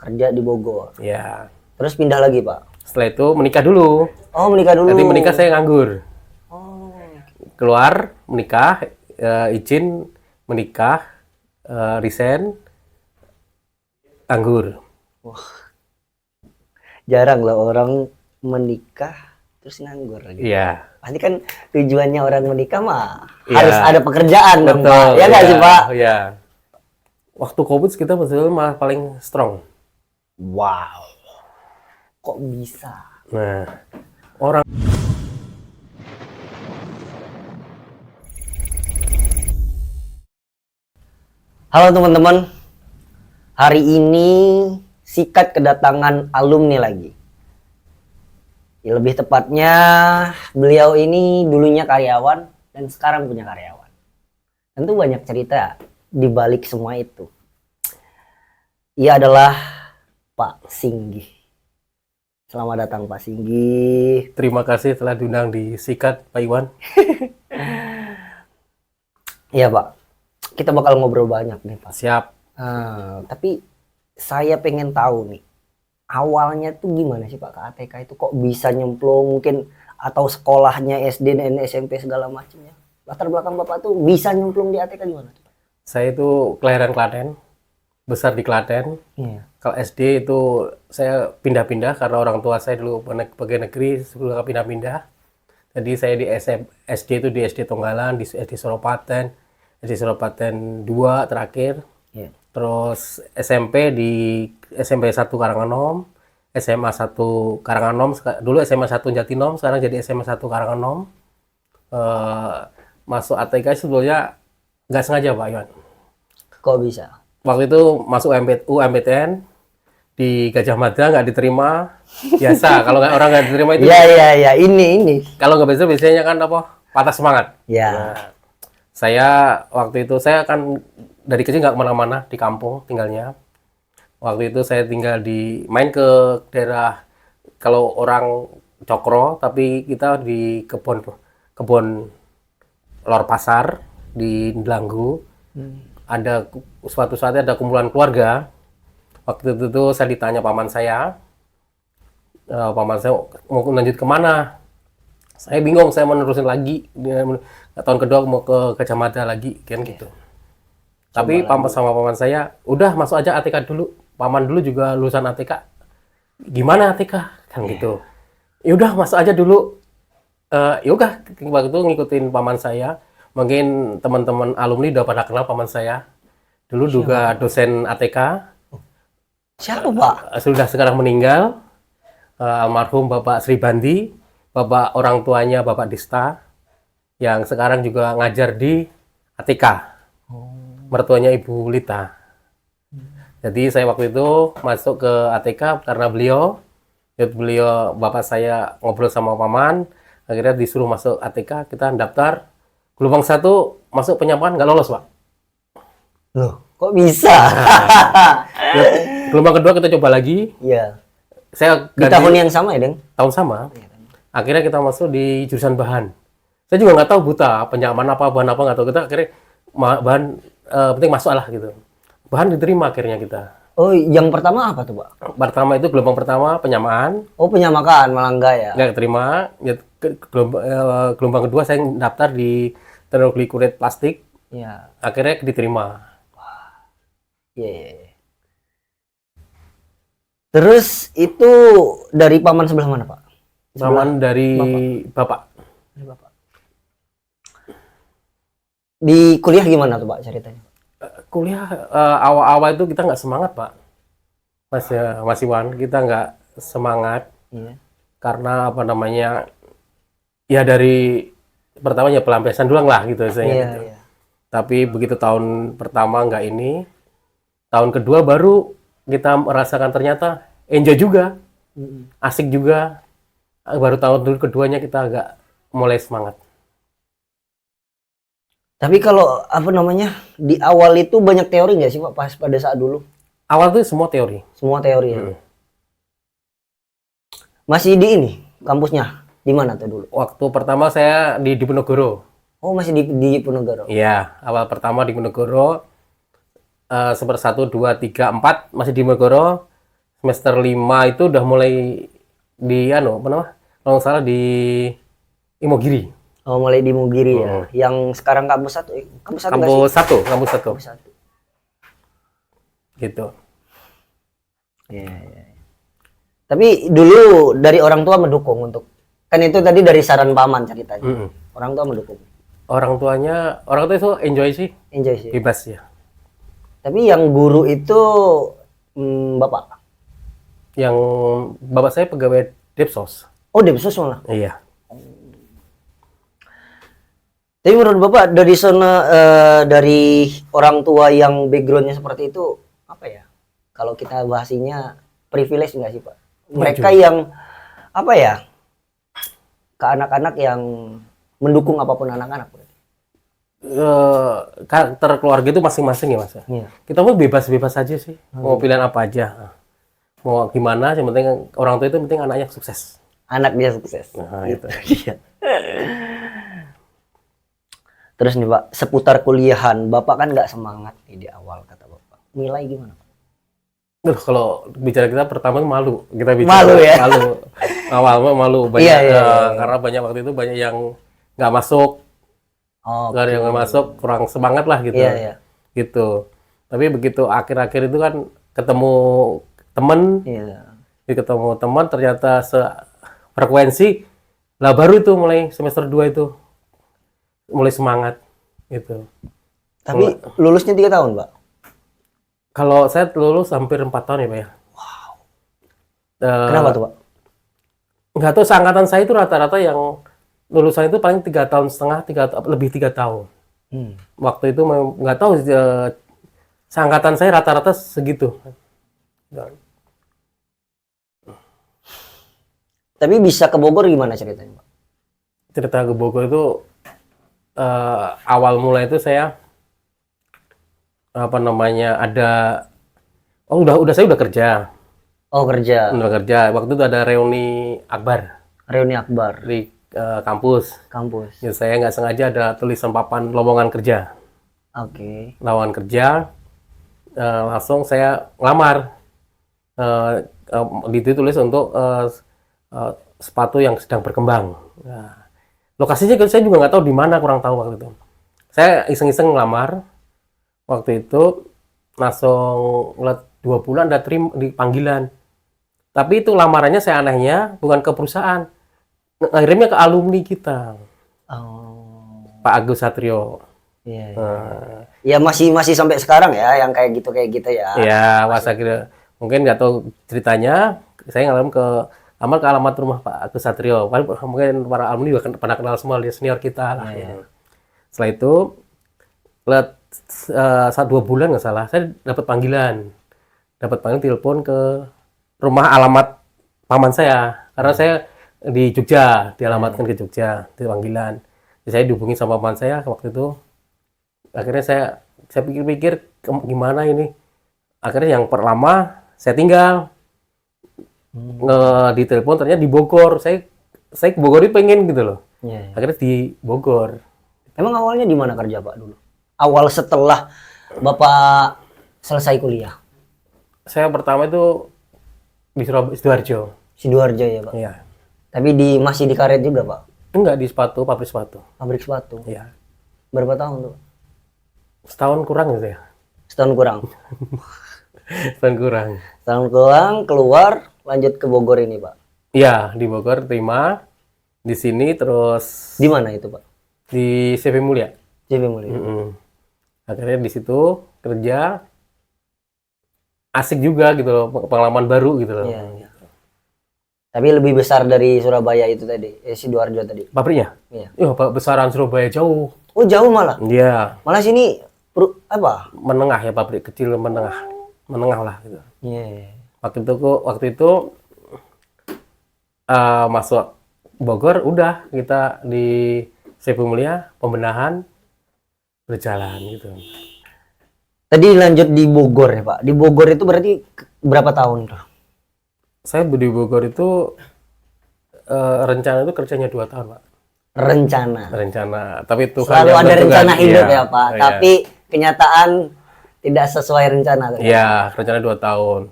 kerja di Bogor. Ya. Terus pindah lagi, Pak? Setelah itu menikah dulu. Oh, menikah dulu. Nanti menikah saya nganggur. Oh. Keluar, menikah, izin menikah, resign, nganggur. Wah. Jarang lah orang menikah terus nganggur gitu. Iya. Pasti kan tujuannya orang menikah mah Iya. harus ada pekerjaan dong, Pak. Betul. Ya nggak sih, Pak? Iya. Waktu COVID kita malah paling strong. Wow. Kok bisa? Nah, orang Halo teman-teman. Hari ini Sikat kedatangan alumni lagi. Ya, lebih tepatnya beliau ini dulunya karyawan dan sekarang punya karyawan. Tentu banyak cerita di balik semua itu. Ia adalah Pak Singgih. Selamat datang Pak Singgih. terima kasih telah diundang di Sikat, Pak Iwan. Iya Pak, kita bakal ngobrol banyak nih Pak. Siap. Tapi saya pengen tahu nih, awalnya tuh gimana sih Pak ke ATK itu kok bisa nyemplung mungkin atau sekolahnya SD dan SMP segala macamnya. Latar belakang Bapak tuh bisa nyemplung di ATK gimana? Saya itu kelahiran Klaten, besar di Klaten. Iya. Kalau SD itu saya pindah-pindah karena orang tua saya dulu pegawai negeri, sebelum pindah-pindah. Jadi saya di SD itu di SD Tonggalan, di SD Soropaten, SD Soropaten 2 terakhir. Iya. Terus SMP di SMP 1 Karanganom, SMA 1 Karanganom, dulu SMA 1 Jatinom, sekarang jadi SMA 1 Karanganom. Masuk ATK sebetulnya nggak sengaja Pak Iwan. Kok bisa? Waktu itu masuk UMPTN di Gajah Mada nggak diterima. Biasa kalau orang nggak diterima itu. Iya, ini. Kalau nggak bisa biasanya kan apa? Patah semangat. Ya. Nah, saya waktu itu saya kan dari kecil nggak kemana-mana di kampung tinggalnya. Waktu itu saya tinggal main ke daerah kalau orang Cokro, tapi kita di kebun Lor Pasar di Delanggu. Ada suatu saatnya ada kumpulan keluarga. Waktu itu saya ditanya paman saya mau lanjut kemana? Saya bingung, saya mau nerusin lagi. Tahun kedua mau ke Gajah Mada lagi, kan gitu. Tapi sama paman saya, udah masuk aja ATK dulu. Paman dulu juga lulusan ATK. Gimana ATK? Kan gitu. Yaudah masuk aja dulu. Yaudah, waktu itu ngikutin paman saya. Mungkin teman-teman alumni udah pada kenal paman saya. Dulu juga dosen ATK. Siapa Pak? Sudah sekarang meninggal. Almarhum Bapak Sri Bandi. Bapak orang tuanya Bapak Dista. Yang sekarang juga ngajar di ATK. Mertuanya Ibu Lita. Jadi saya waktu itu masuk ke ATK karena beliau bapak saya ngobrol sama paman, akhirnya disuruh masuk ATK, kita daftar. Gelombang 1 masuk penyampaian nggak lolos, Pak. Loh, kok bisa? Gelombang kedua kita coba lagi. Iya. Saya Di ganti tahun yang sama ya, Deng? tahun sama. Akhirnya kita masuk di jurusan bahan. Saya juga nggak tahu buta penyamaan apa, bahan apa nggak tahu. Kita akhirnya bahan penting masuk lah gitu. Bahan diterima akhirnya kita. Oh, yang pertama apa tuh, Pak? Pertama itu gelombang pertama penyamaan. Oh, penyamakan, malah enggak ya? Nggak terima. Ya, gelombang kedua saya daftar di teknologi kulit plastik. Iya. Akhirnya diterima. Iya. Terus itu dari paman sebelah mana, Pak? Paman dari bapak. Dari Bapak. Di kuliah gimana tuh, Pak, ceritanya? Kuliah awal-awal itu kita nggak semangat, Pak. Mas Iwan, kita nggak semangat. Iya. Karena apa namanya, ya dari pertamanya pelampiasan doang lah gitu saya gitu. Iya. Tapi begitu tahun pertama nggak ini, tahun kedua baru kita merasakan ternyata enjoy juga, asik juga. Baru tahun keduanya kita agak mulai semangat. Tapi kalau apa namanya di awal itu banyak teori nggak sih Pak pas pada saat dulu? Awal itu semua teori. Semua teori ya. Masih di ini kampusnya di mana tuh dulu? Waktu pertama saya di Diponegoro. Oh masih di Diponegoro. Iya, awal pertama di Diponegoro. 1, 2, 3, 4 masih di Diponegoro. semester 5 itu udah mulai di apa namanya? Kalau nggak salah di Imogiri. Oh, mulai di Mugiri ya. Yang sekarang kampus 1. Kampus 1 nggak sih? Kampus 1. Kampus 1. Gitu. Iya. Tapi dulu dari orang tua mendukung untuk, kan itu tadi dari saran paman ceritanya. Orang tua mendukung. Orang tua itu enjoy sih, Enjoy sih. bebas ya. Tapi yang guru itu bapak. Yang bapak saya pegawai Depsos. Oh, Depsos malah. Iya. Tapi menurut bapak dari sana, dari orang tua yang backgroundnya seperti itu, apa ya? Kalau kita bahasinya privilege nggak sih pak? Mereka yang apa ya? Ke anak-anak yang mendukung apapun anak-anak. Karakter keluarga itu masing-masing ya mas. Iya. Kita mau bebas-bebas aja sih, mau pilihan apa aja, mau gimana, yang penting orang tua itu penting anaknya sukses. Anak dia sukses. Nah, itu. Iya. Terus nih pak, seputar kuliahan, bapak kan nggak semangat nih di awal kata bapak. Nilai gimana pak? Kalau bicara kita pertama itu malu, kita bicara Malu ya? malu. Awal malu banyak, Iya. karena banyak waktu itu banyak yang nggak masuk, Oh, nggak ada yang nggak masuk, kurang semangat lah gitu. Iya. Gitu. Tapi begitu akhir-akhir itu kan ketemu temen, Iya. ketemu teman ternyata frekuensi, lah baru itu mulai semester 2 itu mulai semangat gitu. Tapi lulusnya 3 tahun pak? Kalau saya lulus hampir 4 tahun ya pak ya. Wow. Eh, Kenapa tuh pak? nggak tahu, seangkatan saya itu rata-rata yang lulusan itu paling 3,5 tahun, lebih 3 tahun. Waktu itu nggak tahu, seangkatan saya rata-rata segitu. Tapi bisa ke Bogor gimana ceritanya pak? Cerita ke Bogor itu awal mulai itu saya apa namanya saya udah kerja. Oh kerja. Waktu itu ada reuni akbar Reuni akbar. di kampus. Ya, saya nggak sengaja ada tulisan papan lowongan kerja. Oke. Lowongan kerja, langsung saya ngelamar. Ditulis untuk sepatu yang sedang berkembang. Nah, lokasinya saya juga nggak tahu di mana, kurang tahu waktu itu. Saya iseng-iseng ngelamar. Waktu itu langsung 2 bulan ada di panggilan. Tapi itu lamarannya saya anehnya bukan ke perusahaan, akhirnya ke alumni kita. Oh. Pak Agus Satrio. Iya. Ya masih sampai sekarang ya yang kayak gitu ya. Ya, masa kira mungkin nggak tahu ceritanya. Saya lamar ke alamat rumah Pak Agus Satrio. Mungkin para alumni juga pernah kenal semua, dia senior kita lah. Iya. Setelah itu, 2 bulan nggak salah, saya dapat panggilan telepon ke rumah alamat paman saya, karena saya di Jogja, dialamatkan ke Jogja, di panggilan. Jadi saya dihubungi sama paman saya waktu itu. Akhirnya saya pikir-pikir gimana ini. Akhirnya yang pertama saya tinggal di telepon, ternyata di Bogor. Saya ke Bogor itu pengen gitu loh. Iya. Akhirnya di Bogor. Emang awalnya di mana kerja pak dulu? Awal setelah bapak selesai kuliah? Saya pertama itu di Sidoarjo. Sidoarjo ya pak? Iya. Tapi masih di karet juga pak? Enggak, di pabrik sepatu. Pabrik sepatu? Iya. Berapa tahun tuh? Setahun kurang gitu ya. Setahun kurang? Setahun kurang. Setahun kurang, keluar, lanjut ke Bogor ini pak? Iya, di Bogor terima. Di sini terus Di mana itu pak? di CV Mulia. CV Mulia. Akhirnya di situ kerja, asik juga gitu loh, pengalaman baru gitu loh. Iya. Tapi lebih besar dari Surabaya itu tadi, Sidoarjo tadi. Pabriknya? Iya. Besaran Surabaya jauh. Oh jauh malah? Iya. Malah sini apa? Menengah ya, pabrik kecil menengah lah gitu. Iya. Waktu itu masuk Bogor, udah kita di CV Mulia, pembenahan berjalan gitu. Tadi lanjut di Bogor ya Pak. Di Bogor itu berarti berapa tahun tuh? Saya di Bogor itu rencana itu kerjanya 2 tahun Pak. Rencana. Tapi Tuhan Selalu yang ada menentukan. rencana hidup Iya. ya Pak. Iya. Tapi kenyataan tidak sesuai rencana. Iya, rencana 2 tahun.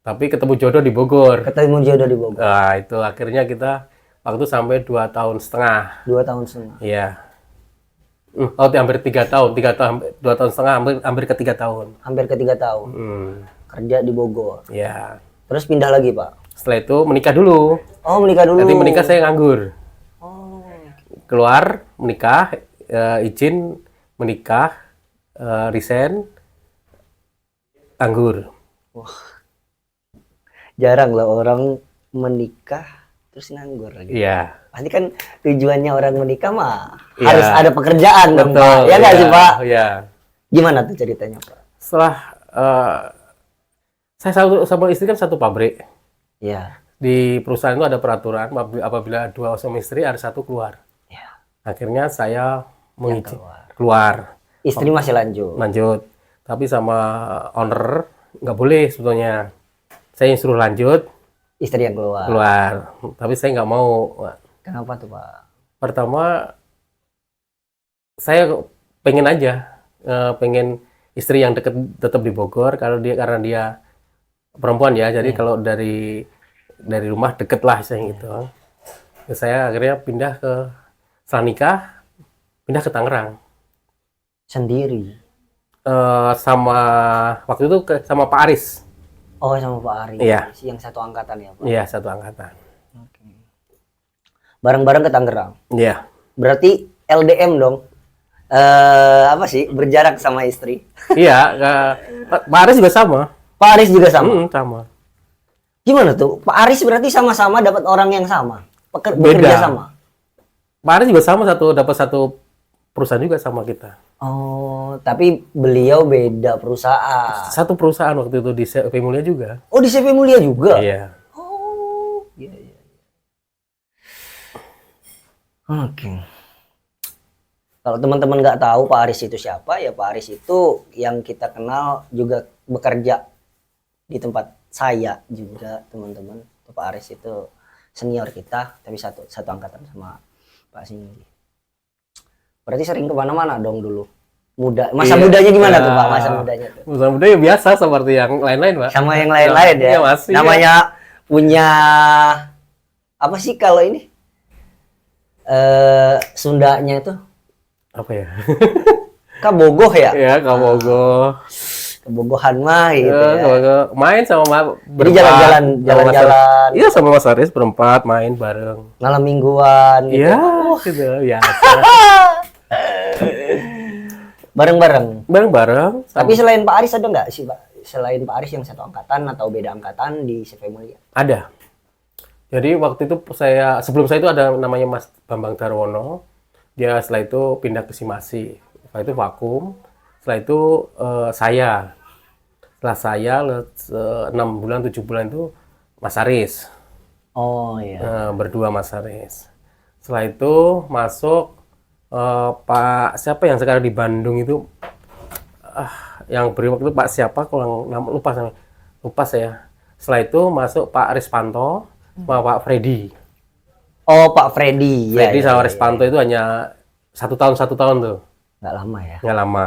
Tapi ketemu jodoh di Bogor. Ketemu jodoh di Bogor. Nah, itu akhirnya kita waktu sampai 2 tahun setengah. 2 tahun setengah. Iya. Hampir 3 tahun, 2 tahun setengah, hampir ke 3 tahun. Hampir ke 3 tahun. Kerja di Bogor. Iya. Terus pindah lagi, Pak. Setelah itu menikah dulu. Oh, menikah dulu. Nanti menikah saya nganggur. Oh. Keluar, menikah, izin, menikah, resign, nganggur. Jarang lah orang menikah terus nganggur lagi. Iya. Pasti kan tujuannya orang menikah mah Iya. harus ada pekerjaan dong, Betul. Pak. Ya nggak sih, Pak? Iya. Gimana tuh ceritanya, Pak? Setelah saya sama istri kan satu pabrik. Iya. Di perusahaan itu ada peraturan apabila 2 suami istri ada 1 keluar. Iya. Akhirnya saya keluar. keluar. Istri masih lanjut. Tapi sama owner nggak boleh sebetulnya. Saya yang suruh lanjut, Istri yang keluar. Tapi saya nggak mau. Kenapa tuh, Pak? Pertama, saya pengen aja, pengen istri yang deket tetap di Bogor karena dia perempuan ya. Jadi kalau dari rumah deket lah saya gitu. Terus saya akhirnya setelah nikah pindah ke Tangerang. Sendiri. Sama waktu itu sama Pak Aris. Oh, sama Pak Ari. Iya. Yang satu angkatan ya, Pak? Iya, satu angkatan. Oke. Bareng-bareng ke Tangerang. Iya. Berarti LDM dong. Apa sih? Berjarak sama istri. Iya, Pak Aris juga sama. Pak Aris juga sama. Sama. Gimana tuh? Pak Aris berarti sama-sama dapat orang yang sama. Beda. Bekerja sama. Pak Aris juga sama dapat satu perusahaan juga sama kita. Oh, tapi beliau beda perusahaan. Satu perusahaan waktu itu di CV Mulia juga. Oh, di CV Mulia juga? Iya. Oh, iya. Oke. Kalau teman-teman nggak tahu Pak Aris itu siapa, ya Pak Aris itu yang kita kenal juga bekerja di tempat saya juga, teman-teman. Pak Aris itu senior kita, tapi satu angkatan sama Pak Singgi. Berarti sering kemana-mana dong dulu. Masa mudanya gimana tuh, Pak? Masa mudanya tuh? Masa mudanya biasa seperti yang lain-lain, Pak. Sama yang lain-lain ya? Iya, masih, namanya punya apa sih kalau ini? Sundanya itu apa ya? Kabogoh ya? Iya, Kabogoh. Kebogohan mah gitu ya. Kabogoh. Main sama Jadi jalan-jalan. Iya, sama Mas Aris berempat main bareng. Malam mingguan gitu. Iya, gitu biasa. Bareng-bareng. Tapi selain Pak Aris ada nggak sih, Pak? Selain Pak Aris yang satu angkatan atau beda angkatan di CV Mulia? Ada. Jadi waktu itu sebelum saya itu ada namanya Mas Bambang Darwono. Dia setelah itu pindah ke Simasi. Setelah itu vakum. Setelah itu setelah saya 6 bulan 7 bulan itu Mas Aris. Oh iya. Berdua Mas Aris. Setelah itu masuk Pak siapa yang sekarang di Bandung itu yang beri waktu itu Pak siapa kalau lupa saya. Setelah itu masuk Pak Rispanto sama Pak Freddy. Oh, Pak Freddy. Freddy ya, sama Rispanto itu hanya 1 tahun tuh. Nggak lama ya. Nggak lama.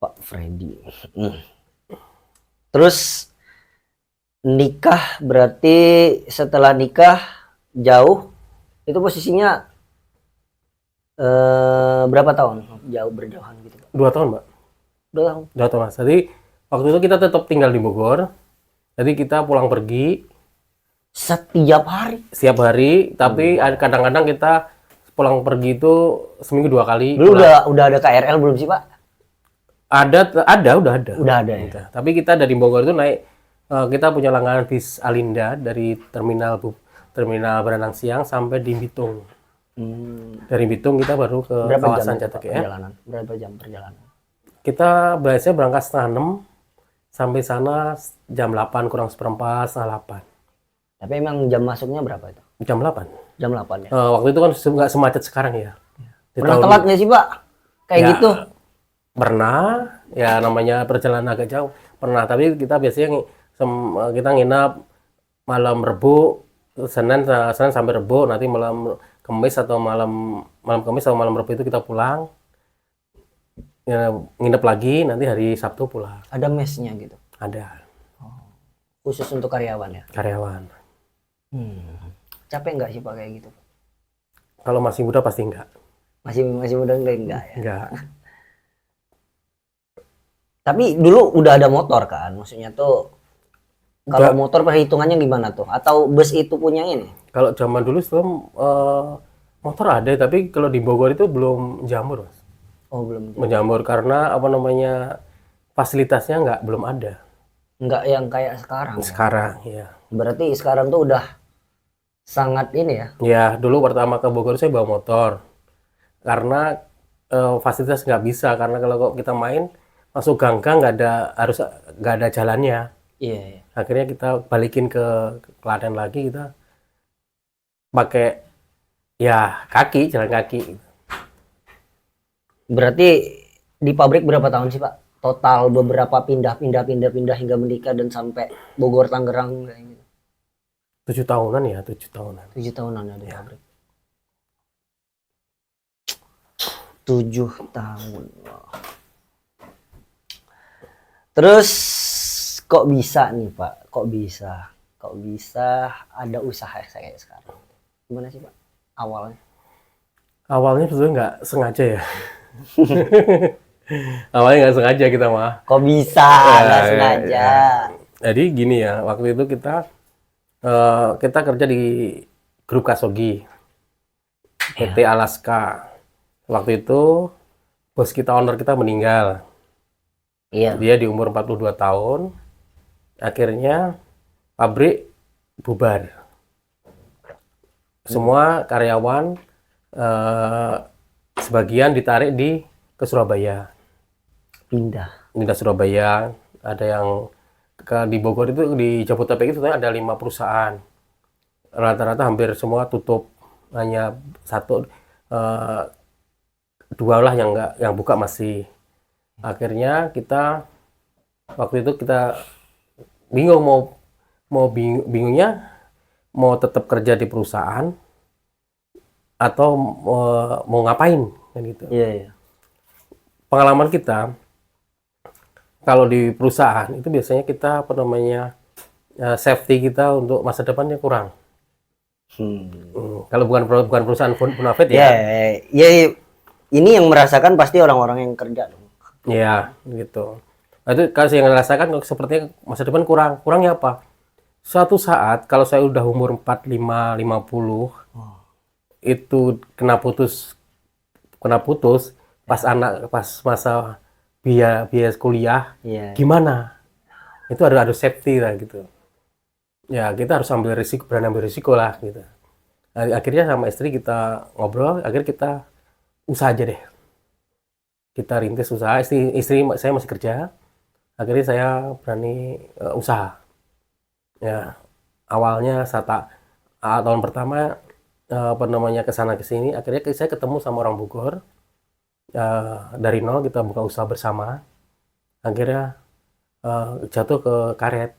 Pak Freddy. Terus nikah berarti setelah nikah jauh itu posisinya berapa tahun berjauhan gitu, Pak? 2 tahun, Mbak. 2 tahun. 2 tahun, Mas. Jadi waktu itu kita tetap tinggal di Bogor. Jadi kita pulang pergi Setiap hari. setiap hari, tapi kadang-kadang kita pulang pergi itu seminggu 2 kali. Dulu udah ada KRL belum sih, Pak? Udah ada. Udah ada ya. Udah. Tapi kita dari Bogor itu naik, kita punya langganan bis Alinda dari terminal Beranang Siang sampai di Bitung. Dari Bitung kita baru ke Berapa kawasan jam Catek ya. perjalanan? Berapa jam perjalanan? Kita biasanya berangkat 5:30 sampai sana jam 8 kurang seperempat, setengah 8. Tapi emang jam masuknya berapa itu? Jam 8. Jam 8 ya. Waktu itu kan nggak semacet sekarang ya. Di Pernah tahun- telat nggak sih, Pak? Kayak Ya, gitu? Pernah, ya namanya perjalanan agak jauh. Pernah, tapi kita biasanya kita nginap malam Rebo, Senin sampai Rebo, nanti malam Kamis atau malam Kamis atau malam Rebo itu kita pulang. Ya, nginep lagi, nanti hari Sabtu pulang. Ada mesnya gitu. Ada Khusus untuk karyawan ya? karyawan. Capek nggak sih Pak kayak gitu? Kalau masih muda pasti enggak. Masih muda enggak ya? Enggak. Tapi dulu udah ada motor kan? Maksudnya tuh kalau Enggak. motor perhitungannya gimana tuh? Atau bus itu punya ini? Kalau zaman dulu sebelum motor ada, tapi kalau di Bogor itu belum jamur, Mas. Oh belum. Menjamur karena apa namanya fasilitasnya belum ada Nggak yang kayak sekarang. sekarang ya. Berarti sekarang tuh udah sangat ini ya? Ya dulu pertama ke Bogor saya bawa motor karena fasilitas nggak bisa, karena kalau kita main masuk gang-gang nggak ada jalannya. Iya. Iya. Akhirnya kita balikin ke Klaten lagi, kita pakai ya jalan kaki. Berarti di pabrik berapa tahun sih Pak? Total beberapa pindah hingga menikah dan sampai Bogor Tangerang kayak gitu. 7 tahunan ya, 7 tahunan. 7 tahunan ya di pabrik. 7 tahun. Wah. Terus kok bisa nih Pak? Kok bisa ada usaha kayak sekarang? Gimana sih Pak awalnya? Awalnya sebetulnya nggak sengaja ya. Awalnya nggak sengaja kita mah. Kok bisa nggak Ya, sengaja? Jadi gini ya, waktu itu kita kerja di grup Kasogi, PT Alaska. Waktu itu bos kita, owner kita meninggal. Iya. Dia di umur 42 tahun. Akhirnya pabrik bubar. Semua karyawan sebagian ditarik ke Surabaya. Pindah. Surabaya, ada yang di Bogor itu, di Jabodetabek itu ada 5 perusahaan. Rata-rata hampir semua tutup, hanya dua lah yang buka masih. Akhirnya waktu itu kita bingung bingungnya mau tetap kerja di perusahaan atau mau ngapain kan gitu. Iya, iya. Pengalaman kita kalau di perusahaan itu biasanya kita safety kita untuk masa depannya kurang. Kalau bukan perusahaan Bonafit Ya, ya. ya, ini yang merasakan pasti orang-orang yang kerja dong. Ya, gitu. Nah, itu kalau yang rasakan sepertinya masa depan kurang. Kurangnya apa? Suatu saat kalau saya udah umur 45, 50, itu kena putus pas masa biaya kuliah, Iya. gimana? Itu harus safety lah gitu. Ya, kita harus berani ambil risiko lah gitu. Akhirnya sama istri kita ngobrol, akhirnya kita usaha aja deh. Kita rintis usaha, istri saya masih kerja. Akhirnya saya berani usaha. Ya, awalnya tahun pertama kesana kesini, akhirnya saya ketemu sama orang Bogor. Dari nol kita buka usaha bersama. Akhirnya jatuh ke karet.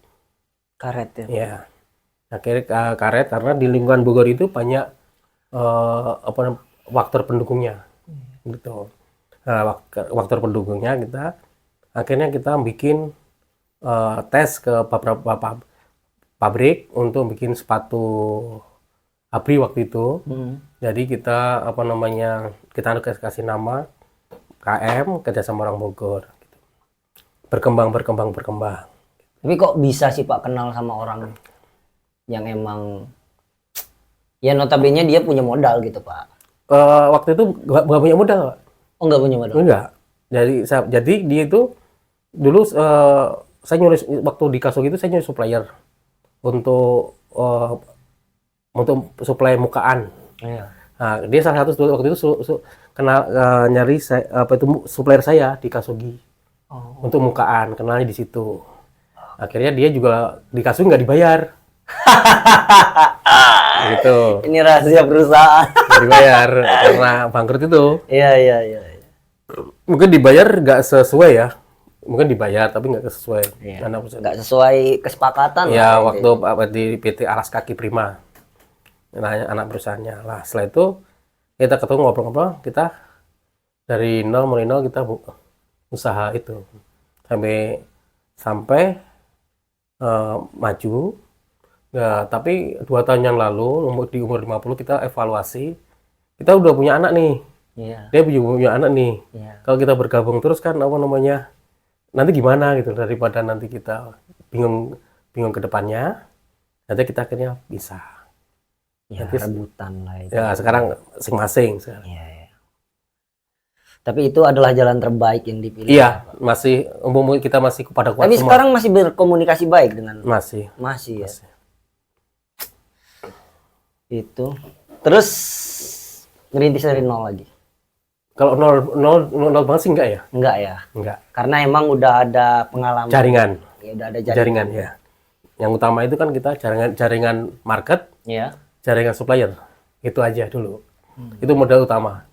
Karet ya. Ya, akhirnya karet karena di lingkungan Bogor itu banyak faktor pendukungnya, gitu. Nah, faktor pendukungnya akhirnya kita bikin tes ke beberapa pabrik untuk bikin sepatu ABRI waktu itu. Jadi kita kita kasih nama KM, kerja sama orang Bogor. Gitu. Berkembang. Tapi kok bisa sih Pak kenal sama orang yang emang ya notabene dia punya modal gitu Pak? Waktu itu nggak punya modal, Pak. Oh nggak punya modal? Enggak. Jadi dia itu dulu saya nyuruh waktu di Kasogi itu saya nyuruh supplier untuk supply mukaan. Iya. Nah, dia salah satu waktu itu nyari supplier saya di Kasogi untuk mukaan, kenalnya di situ. Akhirnya dia juga di Kasogi nggak dibayar. Gitu. Ini rahasia perusahaan. Nggak dibayar karena bangkrut itu. Iya. Mungkin dibayar nggak sesuai ya. Mungkin dibayar tapi nggak sesuai. Iya. Nggak sesuai kesepakatan. Ya, lah, waktu di PT Alaska Prima. Anak perusahaannya. Lah, setelah itu kita ketemu ngobrol-ngobrol, kita dari nol kita usaha itu. Sampai maju. Nah, tapi 2 tahun yang lalu di umur 50 kita evaluasi, kita udah punya anak nih, Iya. dia punya anak nih. Iya. Kalau kita bergabung terus kan apa namanya, nanti gimana gitu, daripada nanti kita bingung ke depannya, nanti kita akhirnya bisa. Ya, Nanti rebutan lah itu. ya sekarang masing-masing sekarang. Iya, iya. Tapi itu adalah jalan terbaik yang dipilih. Iya, masih umum kita masih pada kuat Tapi semua. sekarang masih berkomunikasi baik dengan Masih. masih ya. Masih. Itu. Terus ngerintis dari nol lagi. Kalau nol banget sih enggak ya? Enggak ya. Enggak. Karena emang udah ada pengalaman. Jaringan. Ya, udah ada Jaringan ya. Yang utama itu kan kita jaringan market, Ya. jaringan supplier. Itu aja dulu. Itu modal utama.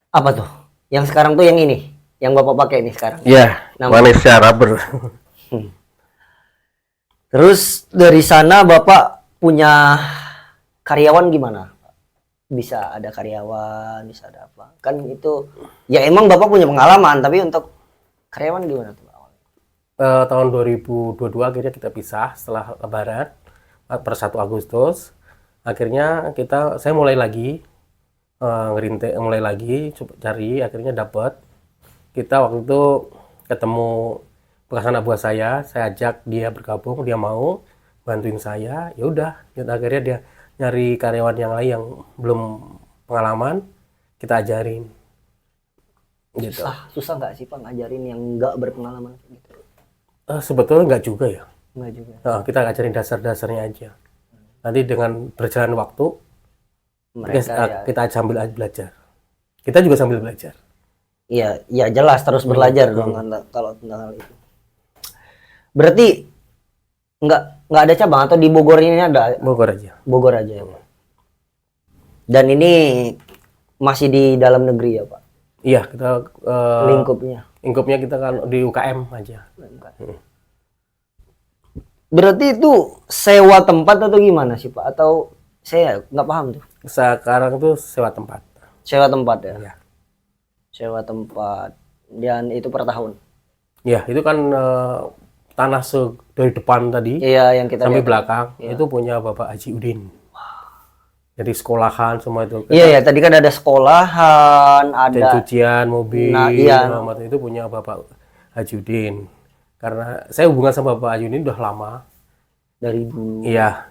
Apa tuh? Yang sekarang tuh yang ini, yang Bapak pakai ini sekarang. Iya, Nama- Malaysia Rubber. Terus dari sana Bapak punya karyawan gimana? Bisa ada karyawan, bisa ada apa? Kan itu ya emang Bapak punya pengalaman, tapi untuk karyawan gimana tuh awalnya? Tahun 2022 akhirnya kita pisah setelah Lebaran per 1 Agustus. Akhirnya saya mulai lagi ngerintik, mulai lagi coba cari, akhirnya dapat. Kita waktu itu ketemu bekas anak buah saya ajak dia bergabung, dia mau bantuin saya. Ya udah, akhirnya dia nyari karyawan yang lain yang belum pengalaman, kita ajarin. Gitu. Susah nggak sih Pak ngajarin yang nggak berpengalaman gitu? Sebetulnya nggak juga ya. Nggak juga. Kita ajarin dasar-dasarnya aja. Nanti dengan berjalan waktu, Mereka ya, kita sambil belajar. Kita juga sambil belajar. iya, ya jelas terus belajar dong kalau tentang hal itu. Berarti nggak ada cabang atau di Bogor ini ada? Bogor aja. Bogor aja ya Pak. Dan ini masih di dalam negeri ya Pak? Iya, kita Lingkupnya. kita kan di UKM aja. Berarti itu sewa tempat atau gimana sih Pak? Atau saya nggak paham tuh. Sekarang tuh sewa tempat. Sewa tempat ya? Iya. Sewa tempat. Dan itu per tahun? Ya, itu kan tanah dari depan tadi Iya, yang kita sampai lihat. belakang itu punya Bapak Haji Udin. Jadi sekolahan semua itu. Iya, ya tadi kan ada sekolahan, Dan ada cucian mobil, Nah, iya. itu punya Bapak Haji Udin. Karena saya hubungan sama Bapak Haji Udin udah lama. dari dulu. Iya,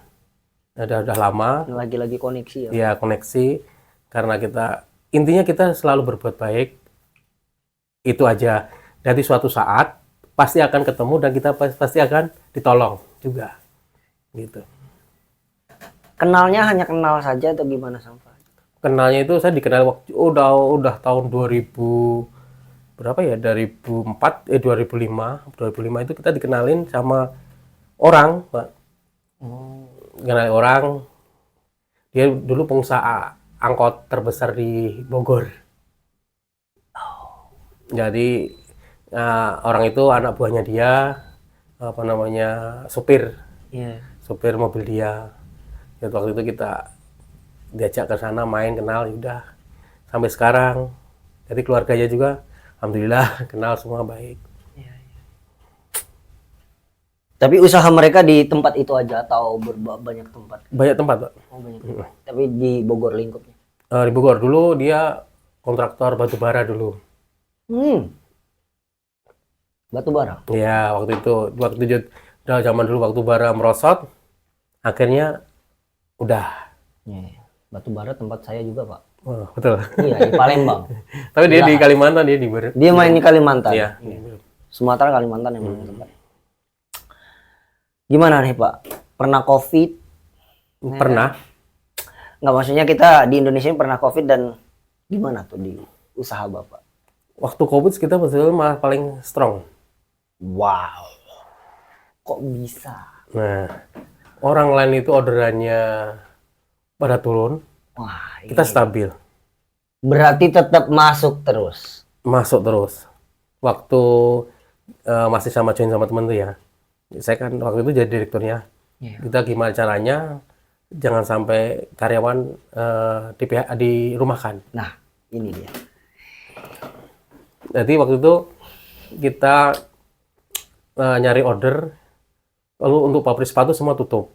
udah lama. Lagi-lagi koneksi ya. Ya koneksi, karena intinya kita selalu berbuat baik, itu aja. Nanti suatu saat pasti akan ketemu dan kita pasti akan ditolong juga, gitu. Kenalnya hanya kenal saja atau gimana sama Pak? Kenalnya itu saya dikenal waktu udah tahun 2000 berapa ya, 2005 itu kita dikenalin sama orang, Pak. Kenal orang, dia dulu pengusaha angkot terbesar di Bogor. Jadi orang itu anak buahnya dia, apa namanya, supir Iya. mobil dia. Ya, waktu itu kita diajak ke sana main, kenal, udah sampai sekarang. Jadi keluarganya juga alhamdulillah kenal semua baik. Tapi usaha mereka di tempat itu aja atau banyak tempat? Banyak tempat, Pak. Oh, banyak tempat. Tapi di Bogor lingkupnya. Di Bogor dulu dia kontraktor batu bara dulu. Batu bara. Ya, waktu udah zaman dulu waktu bara merosot, akhirnya udah. Iya. Batu bara tempat saya juga, Pak. Oh, betul. Iya, di Palembang. Tapi dia di Kalimantan, dia di Dia main di Kalimantan. Iya. Sumatera, Kalimantan yang tempat. Gimana nih, Pak? Pernah COVID? Pernah. Nggak, maksudnya kita di Indonesia ini pernah COVID dan gimana tuh di usaha Bapak? Waktu COVID kita betul malah paling strong. Wow. Kok bisa? Nah, orang lain itu orderannya pada turun, Wah, kita stabil. berarti tetap masuk terus. Masuk terus. Waktu masih join sama temen tuh ya. Saya kan waktu itu jadi direkturnya. Iya. Kita gimana caranya jangan sampai karyawan dirumahkan. Nah, ini dia. Jadi waktu itu kita nyari order. Lalu untuk pabrik sepatu semua tutup.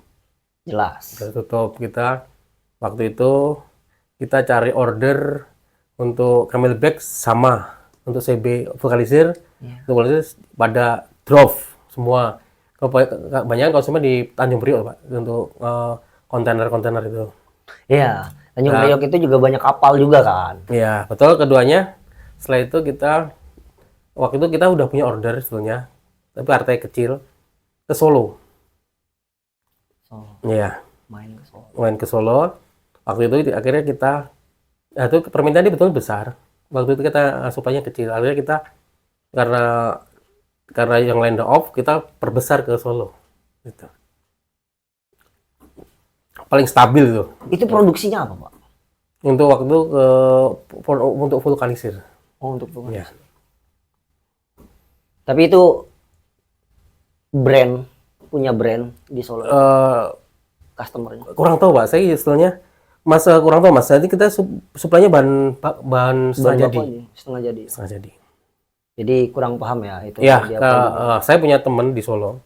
Jelas. Udah tutup. Kita waktu itu kita cari order untuk Camelback sama, untuk CB Vulcanizer, untuk Vulcanizer pada drop semua. Kebanyakan konsumen di Tanjung Priok, Pak, untuk kontainer-kontainer itu. Iya, Tanjung Priok itu juga banyak kapal juga kan. Iya, betul. Keduanya, setelah itu waktu itu kita udah punya order sebetulnya, tapi partai kecil ke Solo. Iya, Main ke Solo. main ke Solo. Waktu itu akhirnya itu permintaan dia betul besar. Waktu itu kita asupannya kecil. Akhirnya kita karena yang lain udah off, kita perbesar ke Solo. Gitu. Paling stabil tuh. Itu produksinya apa, Pak? Untuk waktu untuk vulkanisir. Oh, untuk vulkanisir. Ya. Tapi itu punya brand di Solo customernya. Kurang tahu, Pak. Saya istilahnya kurang tahu, Mas. Jadi kita suplainya bahan setengah jadi. Setengah jadi. Jadi kurang paham ya itu. Ya, saya punya teman di Solo.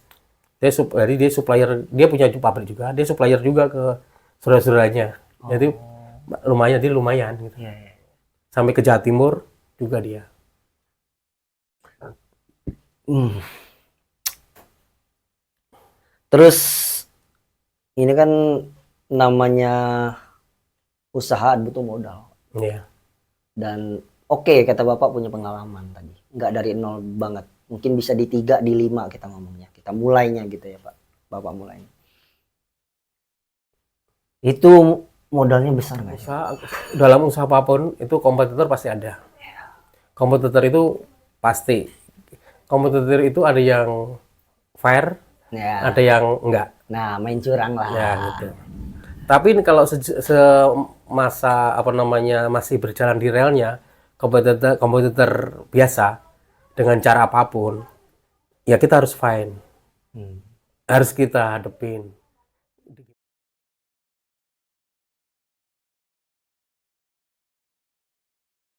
Dia supplier, dia punya pabrik juga. Dia supplier juga ke saudara-saudaranya. Jadi lumayan gitu. Iya, iya. Sampai ke Jawa Timur juga dia. Terus ini kan namanya usaha butuh modal. Iya. Dan oke, kata Bapak punya pengalaman tadi. Nggak dari nol banget. Mungkin bisa di 3, di 5 kita ngomongnya. Kita mulainya gitu ya, Pak. Bapak mulainya. Itu modalnya besar nggak sih? Dalam usaha apapun itu kompetitor pasti ada. Kompetitor itu pasti. Kompetitor itu ada yang fair, Ya. ada yang enggak. Nah, main curang lah. Ya, gitu. Tapi ini kalau semasa masih berjalan di relnya, kompetitor biasa dengan cara apapun, ya kita harus fine. Harus kita hadepin.